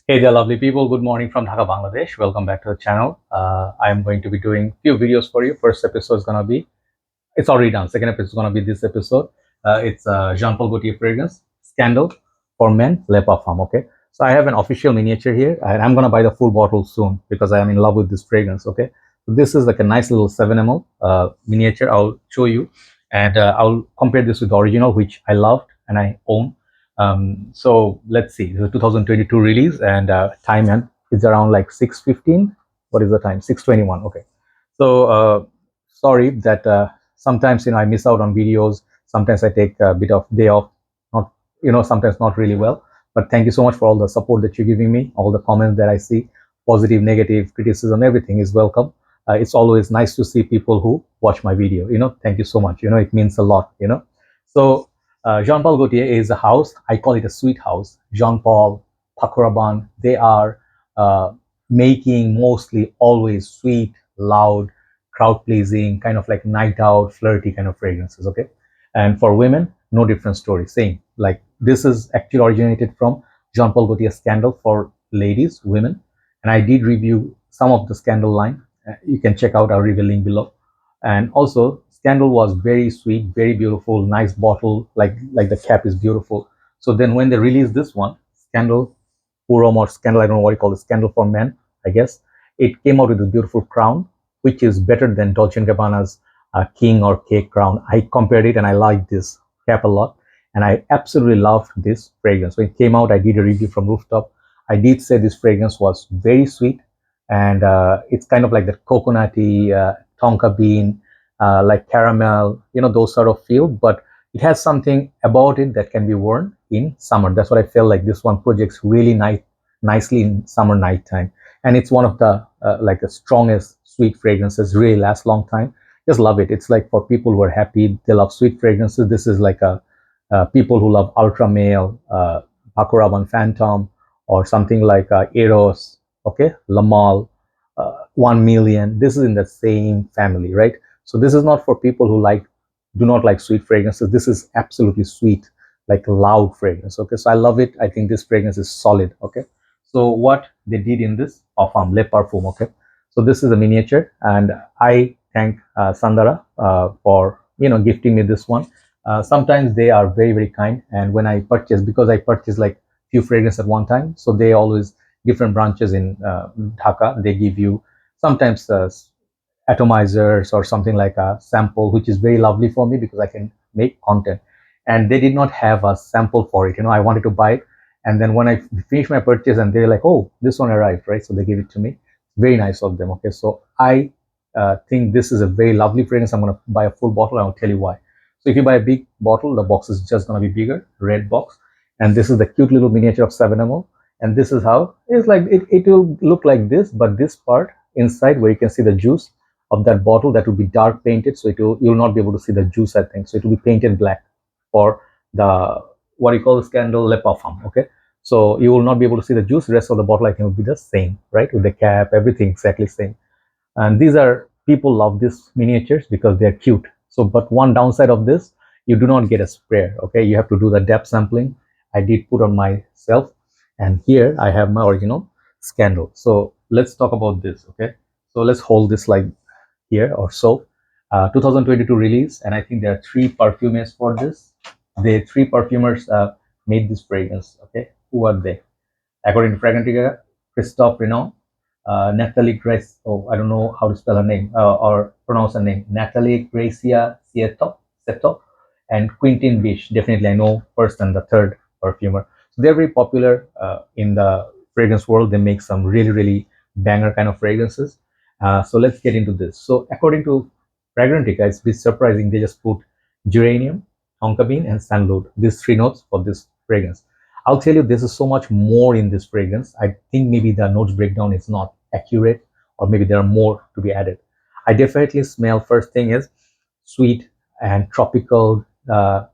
Hey there, lovely people. Good morning from Dhaka, Bangladesh. Welcome back to the channel. I am going to be doing few videos for you. First episode is gonna be, it's already done. Second episode is gonna be this episode. It's Jean-Paul Gaultier fragrance, Scandal for Men, Le Parfum. Okay, so I have an official miniature here, and I'm gonna buy the full bottle soon because I am in love with this fragrance. Okay, so this is like a nice little 7 ml miniature. I'll show you, and I'll compare this with the original, which I loved and I own. So let's see, it's a 2022 release, and time and it's around like 6:15. What is the time? 6:21. Okay. So sorry that sometimes I miss out on videos. Sometimes I take a bit of day off, not sometimes not really well. But thank you so much for all the support that you're giving me, all the comments that I see, positive, negative, criticism, everything is welcome. It's always nice to see people who watch my video. Thank you so much. It means a lot. So Jean-Paul Gaultier is a house. I call it a sweet house. Jean-Paul, Paco, they are making mostly always sweet, loud, crowd-pleasing, kind of like night out, flirty kind of fragrances. Okay, and for women, no different story. Same. Like this is actually originated from Jean-Paul Gaultier Scandal for ladies, women, and I did review some of the Scandal line. You can check out our review link below. And also Scandal was very sweet, very beautiful, nice bottle, like the cap is beautiful. So then when they released this one, Scandal Purom or Scandal, I don't know what you call it, Scandal for Men, I guess, it came out with this beautiful crown, which is better than Dolce & Gabbana's king or cake crown. I compared it and I liked this cap a lot, and I absolutely loved this fragrance. When it came out, I did a review from rooftop. I did say this fragrance was very sweet, and it's kind of like the coconutty, tonka bean, like caramel, those sort of feel, but it has something about it that can be worn in summer. That's what I feel like this one projects really nicely in summer nighttime. And it's one of the like the strongest sweet fragrances, really lasts long time. Just love it. It's like for people who are happy, they love sweet fragrances. This is like a people who love ultra male, Paco Rabanne Phantom, or something like Eros, okay, Lamal, 1 million. This is in the same family, right? So this is not for people who do not like sweet fragrances. This is absolutely sweet, like loud fragrance. Okay, so I love it. I think this fragrance is solid. Okay, so what they did in this Parfum, Le Parfum. Okay, so this is a miniature, and I thank Sandara for gifting me this one. Sometimes they are very kind, and when I purchase, because I purchase like few fragrances at one time, so they always different branches in Dhaka. They give you sometimes atomizers or something like a sample, which is very lovely for me because I can make content. And they did not have a sample for it. I wanted to buy it, and then when I finished my purchase, and they're like, "Oh, this one arrived, right?" So they gave it to me. Very nice of them. Okay, so I think this is a very lovely fragrance. I'm gonna buy a full bottle. I'll tell you why. So if you buy a big bottle, the box is just gonna be bigger, red box, and this is the cute little miniature of 7 ml. And this is how it's like. It will look like this, but this part inside where you can see the juice of that bottle, that will be dark painted, so you'll not be able to see the juice, I think. So it will be painted black for the what you call the Scandal Le Parfum. Okay, so you will not be able to see the juice. The rest of the bottle, I think, will be the same, right, with the cap, everything exactly same. And these are, people love these miniatures because they're cute. So but one downside of this, you do not get a sprayer. Okay, you have to do the depth sampling. I did put on myself, and here I have my original Scandal. So let's talk about this. Okay, so let's hold this like here or so. 2022 release, and I think there are 3 perfumers for this. The 3 perfumers made this fragrance. Okay, who are they? According to Fragrantica, Christophe Renaud, Natalie Grace. Oh, I don't know how to spell her name or pronounce her name. Natalie Gracia Seto, and Quentin Bish. Definitely, I know first and the third perfumer. So they're very popular in the fragrance world. They make some really banger kind of fragrances. So let's get into this. So according to Fragrantica, it's a bit surprising. They just put geranium, tonka bean, and sandalwood. These 3 notes for this fragrance. I'll tell you, this is so much more in this fragrance. I think maybe the notes breakdown is not accurate, or maybe there are more to be added. I definitely smell, first thing is sweet and tropical,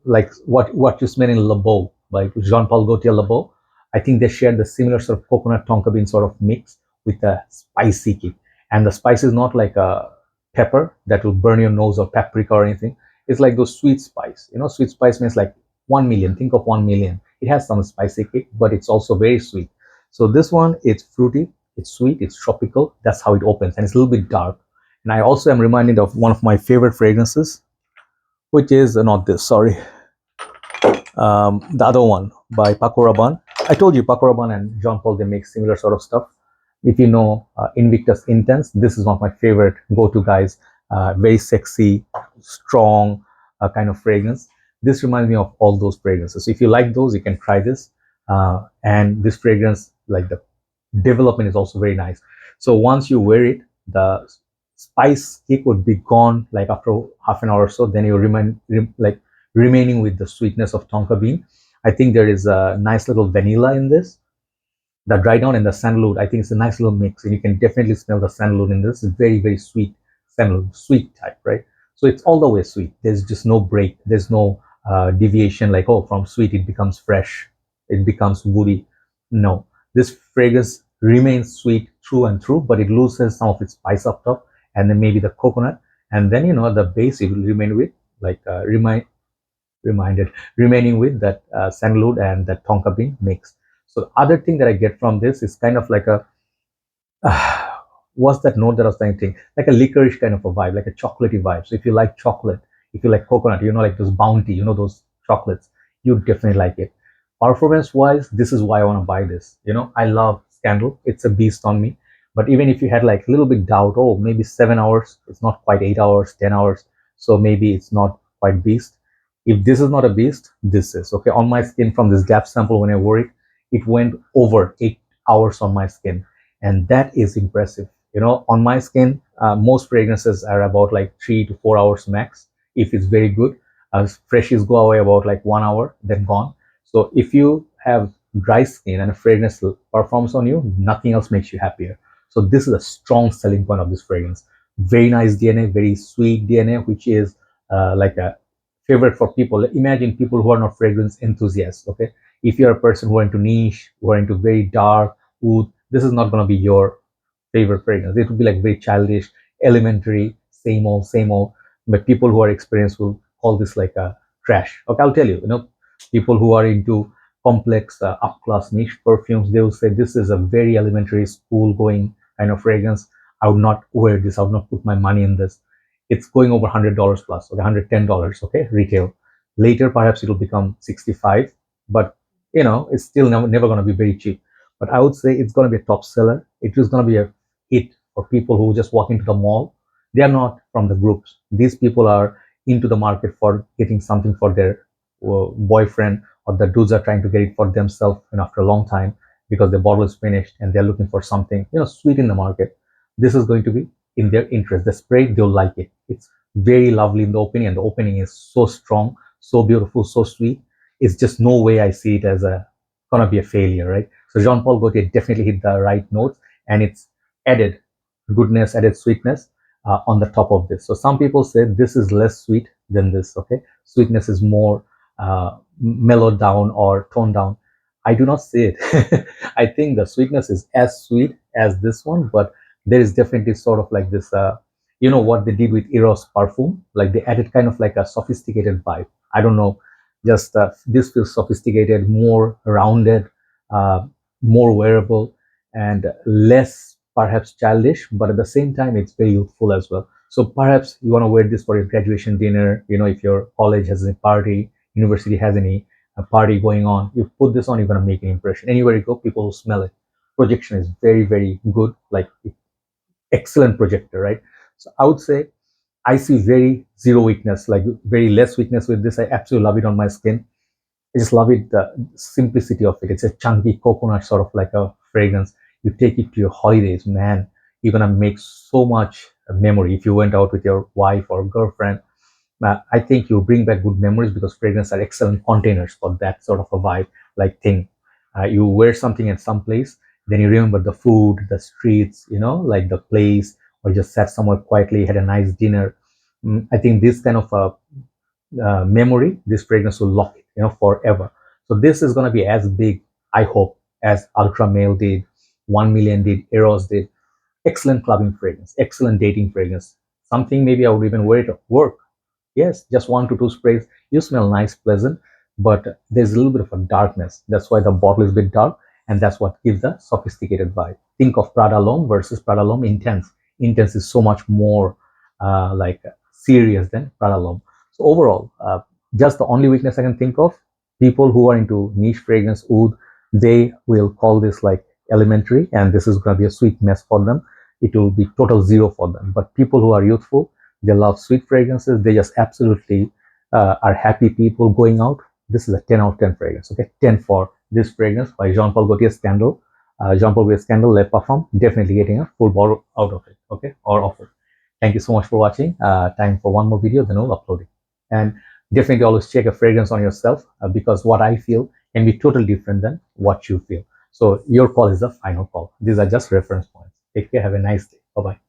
like what you smell in Le Beau by Jean-Paul Gaultier Le Beau. I think they share the similar sort of coconut tonka bean sort of mix with a spicy kick. And the spice is not like a pepper that will burn your nose or paprika or anything. It's like those sweet spice. Sweet spice means like 1 million. Think of 1 million. It has some spicy kick, but it's also very sweet. So this one, it's fruity, it's sweet, it's tropical. That's how it opens, and it's a little bit dark. And I also am reminded of one of my favorite fragrances, which is not this, sorry, the other one by Paco Rabanne. I told you Paco Rabanne and Jean Paul, they make similar sort of stuff. If you know Invictus Intense, this is one of my favorite go-to guys. Very sexy, strong kind of fragrance. This reminds me of all those fragrances. So if you like those, you can try this. And this fragrance, like the development is also very nice. So once you wear it, the spice kick would be gone like after half an hour or so. Then you remaining with the sweetness of tonka bean. I think there is a nice little vanilla in this. The dry down and the sandalwood, I think it's a nice little mix, and you can definitely smell the sandalwood in this. It's very, very sweet sandalwood, sweet type, right? So it's all the way sweet. There's just no break. There's no deviation like, oh, from sweet it becomes fresh, it becomes woody. No, this fragrance remains sweet through and through, but it loses some of its spice up top, and then maybe the coconut, and then the base it will remain with like remaining with that sandalwood and that tonka bean mix. So the other thing that I get from this is kind of like a what's that note that I was thinking? Like a licorice kind of a vibe, like a chocolatey vibe. So if you like chocolate, if you like coconut, like those Bounty, those chocolates, you definitely like it. Performance wise, this is why I want to buy this. I love Scandal. It's a beast on me. But even if you had like a little bit doubt, oh, maybe 7 hours, it's not quite 8 hours, 10 hours. So maybe it's not quite beast. If this is not a beast, this is okay. On my skin from this gap sample, when I wore it, it went over 8 hours on my skin, and that is impressive. On my skin, most fragrances are about like 3 to 4 hours max if it's very good. Freshies go away about like 1 hour, then gone. So if you have dry skin and a fragrance performs on you, nothing else makes you happier. So this is a strong selling point of this fragrance. Very nice DNA, very sweet DNA, which is like a favorite for people. Imagine people who are not fragrance enthusiasts. Okay, if you're a person who are into niche, who are into very dark wood, this is not going to be your favorite fragrance. It would be like very childish, elementary, same old, same old. But people who are experienced will call this like a trash. Okay, I'll tell you. People who are into complex, up-class niche perfumes, they will say this is a very elementary, school-going kind of fragrance. I would not wear this. I would not put my money in this. It's going over $100 plus, okay, $110, okay, retail. Later, perhaps it'll become 65, but it's still never going to be very cheap. But I would say it's going to be a top seller. It is going to be a hit for people who just walk into the mall. They are not from the groups. These people are into the market for getting something for their boyfriend, or the dudes are trying to get it for themselves after a long time because the bottle is finished and they're looking for something sweet in the market. This is going to be in their interest. The spray, they'll like it. It's very lovely in the opening, and the opening is so strong, so beautiful, so sweet. It's just no way I see it as gonna be a failure, right? So Jean Paul Gaultier definitely hit the right notes, and it's added goodness, added sweetness on the top of this. So some people say this is less sweet than this. Okay, sweetness is more mellowed down or toned down. I do not see it. I think the sweetness is as sweet as this one, but there is definitely sort of like this what they did with Eros Parfum, like they added kind of like a sophisticated vibe. I don't know, just this feels sophisticated, more rounded, more wearable, and less perhaps childish, but at the same time it's very youthful as well. So perhaps you want to wear this for your graduation dinner, if your college has a party, university has any party going on, you put this on, you're going to make an impression. Anywhere you go, people will smell it. Projection is very, very good, like excellent projector, right? So I would say I see very zero weakness, like very less weakness with this. I absolutely love it on my skin. I just love it, the simplicity of it. It's a chunky coconut sort of like a fragrance. You take it to your holidays, man, you're gonna make so much memory. If you went out with your wife or girlfriend, I think you bring back good memories, because fragrances are excellent containers for that sort of a vibe, like thing. You wear something at some place, then you remember the food, the streets, like the place, or just sat somewhere quietly, had a nice dinner. I think this kind of memory, this fragrance will lock it, forever. So this is going to be as big, I hope, as Ultra Male did, 1 Million did, Eros did. Excellent clubbing fragrance, excellent dating fragrance. Something maybe I would even wear it at work. Yes, just 1 to 2 sprays. You smell nice, pleasant, but there's a little bit of a darkness. That's why the bottle is a bit dark. and that's what gives a sophisticated vibe. Think of Prada L'Homme versus Prada L'Homme Intense. Intense is so much more like serious than Prada L'Homme. So overall, just the only weakness I can think of, people who are into niche fragrance oud, they will call this like elementary, and this is going to be a sweet mess for them. It will be total zero for them. But people who are youthful, they love sweet fragrances, they just absolutely are happy people going out. This is a 10 out of 10 fragrance. Okay, 10 for this fragrance by Jean-Paul Gaultier Scandal. Jean-Paul Gaultier Scandal Le Parfum, definitely getting a full bottle out of it. Okay, or offer. Thank you so much for watching. Time for one more video, then we'll upload it. And definitely always check a fragrance on yourself, because what I feel can be totally different than what you feel. So your call is the final call. These are just reference points. Take care. Have a nice day. Bye-bye.